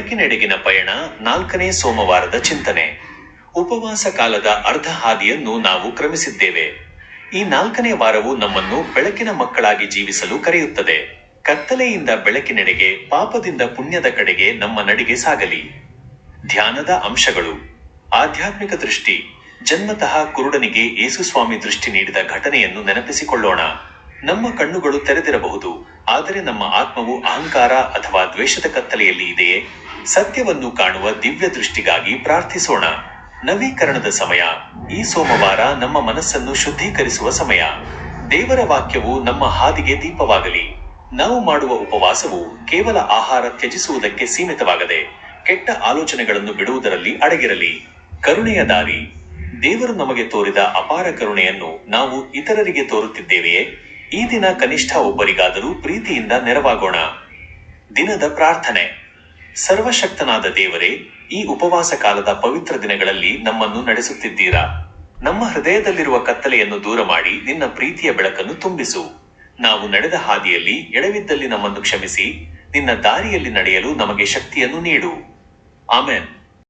ಬೆಳಕಿನೆಡೆಗಿನ ಪಯಣ 4ನೇ ಸೋಮವಾರದ ಚಿಂತನೆ. ಉಪವಾಸ ಕಾಲದ ಅರ್ಧ ಹಾದಿಯನ್ನು ನಾವು ಕ್ರಮಿಸಿದ್ದೇವೆ. ಈ 4ನೇ ವಾರವು ನಮ್ಮನ್ನು ಬೆಳಕಿನ ಮಕ್ಕಳಾಗಿ ಜೀವಿಸಲು ಕರೆಯುತ್ತದೆ. ಕತ್ತಲೆಯಿಂದ ಬೆಳಕಿನೆಡೆಗೆ, ಪಾಪದಿಂದ ಪುಣ್ಯದ ಕಡೆಗೆ ನಮ್ಮ ನಡಿಗೆ ಸಾಗಲಿ. ಧ್ಯಾನದ ಅಂಶಗಳು. ಆಧ್ಯಾತ್ಮಿಕ ದೃಷ್ಟಿ. ಜನ್ಮತಃ ಕುರುಡನಿಗೆ ಯೇಸುಸ್ವಾಮಿ ದೃಷ್ಟಿ ನೀಡಿದ ಘಟನೆಯನ್ನು ನೆನಪಿಸಿಕೊಳ್ಳೋಣ. ನಮ್ಮ ಕಣ್ಣುಗಳು ತೆರೆದಿರಬಹುದು, ಆದರೆ ನಮ್ಮ ಆತ್ಮವು ಅಹಂಕಾರ ಅಥವಾ ದ್ವೇಷದ ಕತ್ತಲೆಯಲ್ಲಿ ಇದೆಯೇ? ಸತ್ಯವನ್ನು ಕಾಣುವ ದಿವ್ಯ ದೃಷ್ಟಿಗಾಗಿ ಪ್ರಾರ್ಥಿಸೋಣ. ನವೀಕರಣದ ಸಮಯ. ಈ ಸೋಮವಾರ ನಮ್ಮ ಮನಸ್ಸನ್ನು ಶುದ್ಧೀಕರಿಸುವ ಸಮಯ. ದೇವರ ವಾಕ್ಯವು ನಮ್ಮ ಹಾದಿಗೆ ದೀಪವಾಗಲಿ. ನಾವು ಮಾಡುವ ಉಪವಾಸವು ಕೇವಲ ಆಹಾರ ತ್ಯಜಿಸುವುದಕ್ಕೆ ಸೀಮಿತವಾಗದೆ, ಕೆಟ್ಟ ಆಲೋಚನೆಗಳನ್ನು ಬಿಡುವುದರಲ್ಲಿ ಅಡಗಿರಲಿ. ಕರುಣೆಯ ದಾರಿ. ದೇವರು ನಮಗೆ ತೋರಿದ ಅಪಾರ ಕರುಣೆಯನ್ನು ನಾವು ಇತರರಿಗೆ ತೋರುತ್ತಿದ್ದೇವೆಯೇ? ಈ ದಿನ ಕನಿಷ್ಠ ಒಬ್ಬರಿಗಾದರೂ ಪ್ರೀತಿಯಿಂದ ನೆರವಾಗೋಣ. ದಿನದ ಪ್ರಾರ್ಥನೆ. ಸರ್ವಶಕ್ತನಾದ ದೇವರೇ, ಈ ಉಪವಾಸ ಕಾಲದ ಪವಿತ್ರ ದಿನಗಳಲ್ಲಿ ನಮ್ಮನ್ನು ನಡೆಸುತ್ತಿದ್ದೀರಾ. ನಮ್ಮ ಹೃದಯದಲ್ಲಿರುವ ಕತ್ತಲೆಯನ್ನು ದೂರ ಮಾಡಿ ನಿನ್ನ ಪ್ರೀತಿಯ ಬೆಳಕನ್ನು ತುಂಬಿಸು. ನಾವು ನಡೆದ ಹಾದಿಯಲ್ಲಿ ಎಡವಿದ್ದಲ್ಲಿ ನಮ್ಮನ್ನು ಕ್ಷಮಿಸಿ, ನಿನ್ನ ದಾರಿಯಲ್ಲಿ ನಡೆಯಲು ನಮಗೆ ಶಕ್ತಿಯನ್ನು ನೀಡು. ಆಮೆನ್.